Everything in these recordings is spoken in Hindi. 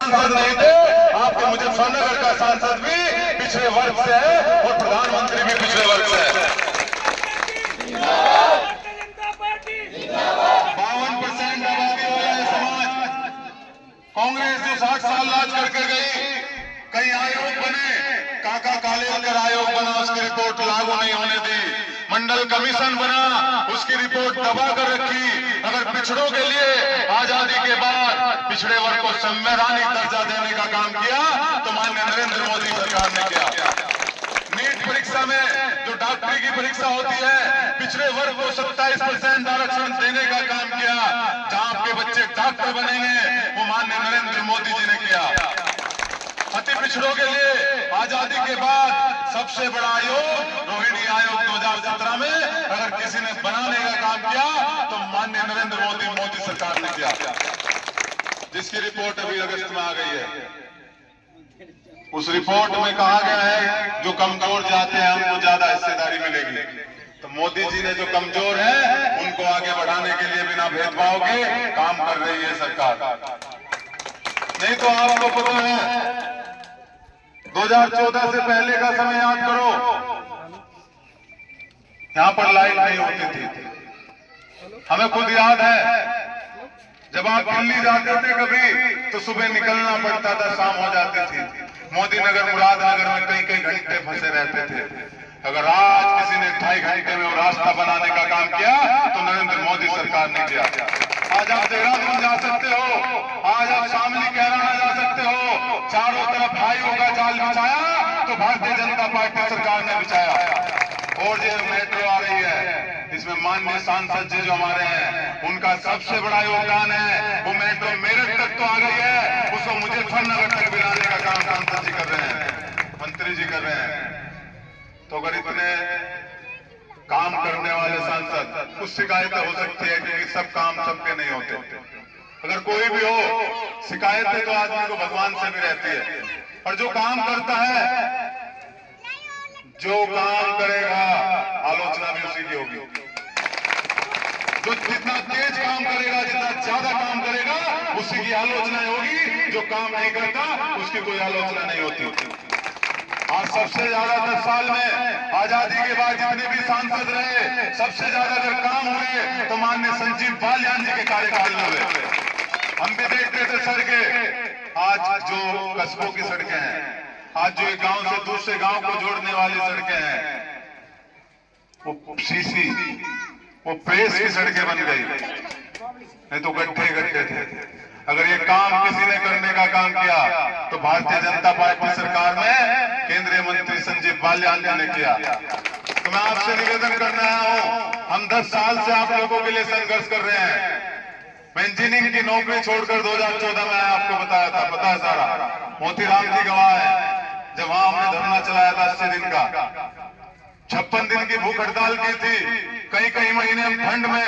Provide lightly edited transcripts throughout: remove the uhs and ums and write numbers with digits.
सांसद नहीं थे, आपके मुजफ्फरनगर का सांसद भी पिछड़े वर्ग से है और प्रधानमंत्री भी पिछड़े वर्ग से है। 52% आबादी वाला है समाज। कांग्रेस जो 60 साल राज करके गई, कई आयोग बने, काका कालेलकर आयोग बना, उसकी रिपोर्ट लागू नहीं होने दी। मंडल कमीशन बना, उसकी रिपोर्ट दबा कर रखी। अगर पिछड़ों के लिए आजादी के बाद पिछड़े वर्ग को संवैधानिक दर्जा देने का काम किया तो माननीय नरेंद्र मोदी सरकार ने किया। नीट परीक्षा में जो डॉक्टरी की परीक्षा होती है, पिछड़े वर्ग को 27% आरक्षण देने का काम किया। जहां आपके बच्चे डॉक्टर बनेंगे वो माननीय नरेंद्र मोदी जी ने किया। अति पिछड़ों के लिए आजादी के बाद सबसे बड़ा आयोग रोहिणी आयोग 2017 में अगर किसी ने बनाने का काम किया तो माननीय नरेंद्र मोदी सरकार ने किया, जिसकी रिपोर्ट अभी अगस्त में आ गई है। उस रिपोर्ट में कहा गया है जो कमजोर जाते हैं उनको ज्यादा हिस्सेदारी मिलेगी। तो मोदी जी ने जो कमजोर है उनको आगे बढ़ाने के लिए बिना भेदभाव के काम कर रही है सरकार। नहीं तो आपको पता है 2014 से पहले का समय याद करो, यहां पर लाइट नहीं होती थी। हमें खुद याद है जब आप दिल्ली जाते थे कभी तो सुबह निकलना पड़ता था, शाम हो जाती थी। मोदी नगर मुरादनगर में कई कई घंटे फंसे रहते थे। अगर आज किसी ने 2.5 घंटे में वो रास्ता बनाने का काम किया तो नरेंद्र मोदी सरकार ने किया। आज आप देहरादून जा सकते हो, आज आप शामली कैराना जा सकते हो, चारों तरफ भाइयों का जाल बिछाया तो भारतीय जनता पार्टी सरकार ने बिछाया। और जो मेट्रो आ रही है, इसमें माननीय सांसद जी जो हमारे हैं उनका सबसे बड़ा योगदान है। वो मेट्रो मेरठ तक तो आ गई है, उसको मुजफ्फरनगर तक भी लाने का काम सांसद जी कर रहे हैं, मंत्री जी कर रहे हैं। तो अगर इतने काम करने वाले सांसद, कुछ शिकायतें हो सकती है क्योंकि सब काम सबके नहीं होते। अगर कोई भी हो, शिकायतें तो आदमी को भगवान से भी रहती है। और जो काम करता है, जो काम करेगा आलोचना भी उसी की होगी। जो जितना तेज काम करेगा, जितना ज्यादा काम करेगा, उसी की आलोचना होगी। जो काम नहीं करता उसकी कोई आलोचना नहीं होती। आज सबसे ज्यादा 10 साल में आजादी के बाद जितने भी सांसद रहे, सबसे ज्यादा अगर काम हुए तो माननीय संजीव बालियान जी के कार्यकाल में हुए। हम भी देखते थे सड़कें, आज जो कस्बों की सड़कें हैं, आज जो एक गांव से दूसरे गांव को जोड़ने वाली सड़कें हैं, वो सीसी, वो प्रेस की सड़कें बन गई, नहीं तो गड्ढे गड्ढे थे। अगर ये काम किसी ने करने का काम किया तो भारतीय जनता पार्टी सरकार में केंद्रीय मंत्री संजीव बालियान जी ने किया। तो मैं आपसे निवेदन करना हूं, हम 10 साल से आप लोगों के लिए संघर्ष कर रहे हैं। मैं इंजीनियरिंग की नौकरी छोड़कर 2014 में आपको बताया था, पता है सारा, मोतीराम जी गवाह है। जब वहां हमने धरना चलाया था 80 दिन का, 56 दिन की भूख हड़ताल की थी, कई महीने हम ठंड में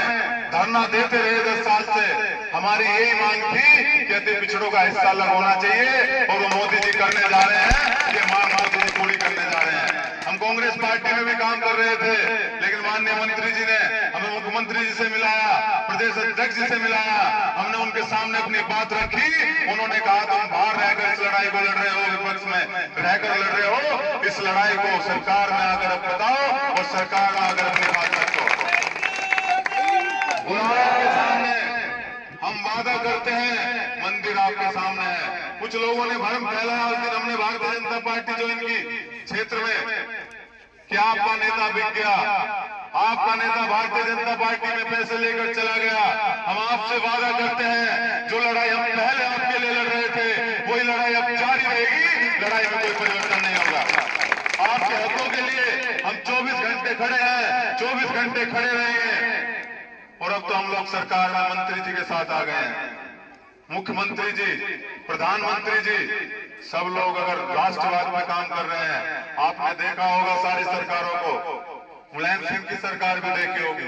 धरना देते रहे 10 साल से। हमारी यही मांग थी कि अति पिछड़ों का हिस्सा अलग होना चाहिए और वो मोदी जी करने जा रहे हैं, ये मांग मोदी जी पूरी करने जा रहे हैं। हम कांग्रेस पार्टी में भी काम कर रहे थे, लेकिन माननीय मंत्री जी ने हमें मुख्यमंत्री जी से मिलाया, प्रदेश अध्यक्ष जी से मिलाया, हमने उनके सामने अपनी बात रखी। उन्होंने कहा तुम बाहर रहकर इस लड़ाई को लड़ रहे हो, विपक्ष में रहकर लड़ रहे हो, इस लड़ाई को सरकार में आकर अब बताओ और सरकार में आकर अपनी बात रखो। बुलाओ के सामने हम वादा करते हैं, मंदिर आपके सामने है। कुछ लोगों ने भ्रम फैलाया उस दिन हमने भारतीय जनता पार्टी ज्वाइन की क्षेत्र में कि आपका नेता बिक गया, आपका नेता भारतीय जनता पार्टी में पैसे लेकर चला गया। हम आपसे वादा करते हैं, जो लड़ाई हम पहले आपके लिए लड़ रहे थे वही लड़ाई अब जारी रहेगी, लड़ाई में कोई परिवर्तन नहीं होगा। आपके हकों के लिए हम 24 घंटे खड़े हैं, 24 घंटे खड़े रहेंगे। और अब तो हम लोग सरकार में मंत्री जी के साथ आ गए हैं, मुख्यमंत्री जी, प्रधानमंत्री जी, सब लोग अगर राष्ट्रवाद में काम कर रहे हैं। आपने देखा होगा सारी सरकारों को, मुलायम सिंह की सरकार भी देखी होगी,